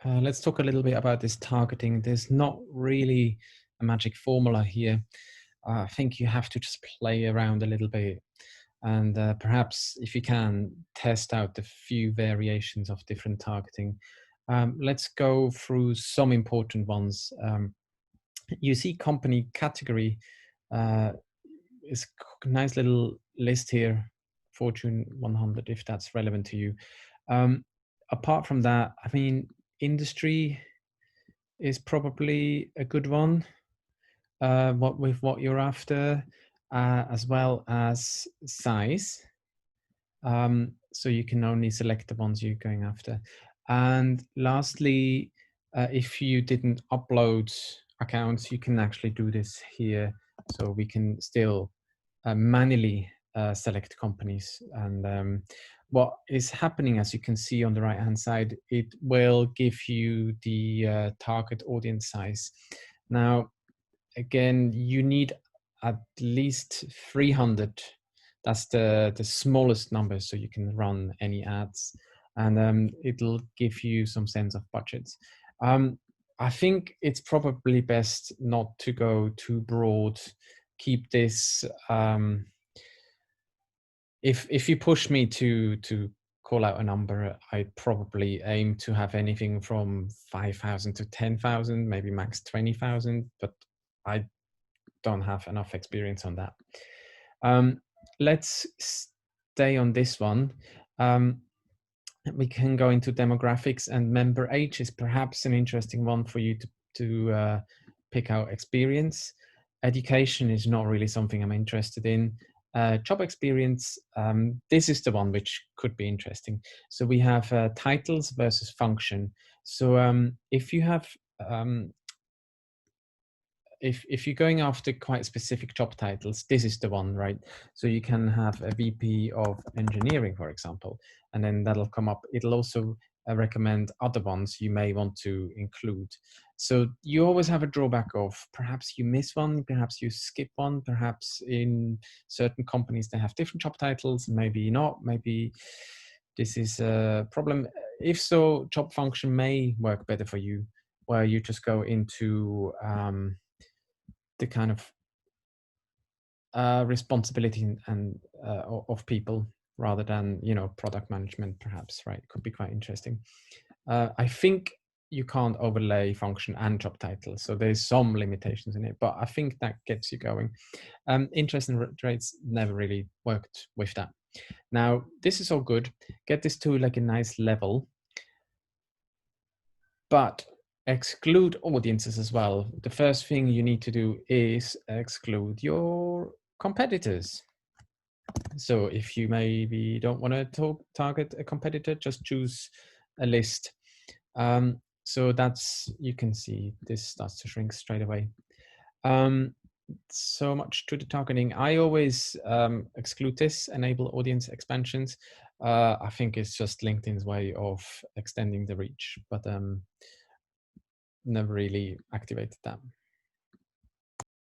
Let's talk a little bit about this targeting. There's not really a magic formula here. I think you have to just play around a little bit and perhaps, if you can, test out a few variations of different targeting. Let's go through some important ones. You see company category uh, is a nice little list here, Fortune 100, if that's relevant to you. Apart from that, I mean, industry is probably a good one, what you're after, as well as size. So you can only select the ones you're going after. And lastly, if you didn't upload accounts, you can actually do this here. So we can still manually select companies. And what is happening, as you can see on the right hand side, it will give you the target audience size. Now, again, you need at least 300. That's the smallest number, so you can run any ads, and it'll give you some sense of budgets. I think it's probably best not to go too broad. Keep this. If you push me to call out a number, I'd probably aim to have anything from 5,000 to 10,000, maybe max 20,000, but I don't have enough experience on that. Let's stay on this one. We can go into demographics, and member age is perhaps an interesting one for you to pick out experience. Education is not really something I'm interested in. Job experience, this is the one which could be interesting. So we have titles versus function. So if you have if you're going after quite specific job titles, this is the one, right? So you can have a VP of engineering, for example, and then that'll come up. It'll also recommend other ones you may want to include. So you always have a drawback of perhaps you miss one, perhaps you skip one, perhaps in certain companies they have different job titles, maybe not, maybe this is a problem. If so, job function may work better for you, where you just go into the kind of responsibility and of people rather than, you know, product management, perhaps, right? Could be quite interesting. I think you can't overlay function and job title, so there's some limitations in it, but I think that gets you going. Interest and rates never really worked with that. Now, this is all good. Get this to like a nice level, but exclude audiences as well. The first thing you need to do is exclude your competitors. So if you maybe don't want to target a competitor, just choose a list. So that's, you can see this starts to shrink straight away. So much to the targeting. I always exclude this, enable audience expansions. I think it's just LinkedIn's way of extending the reach, but never really activated that.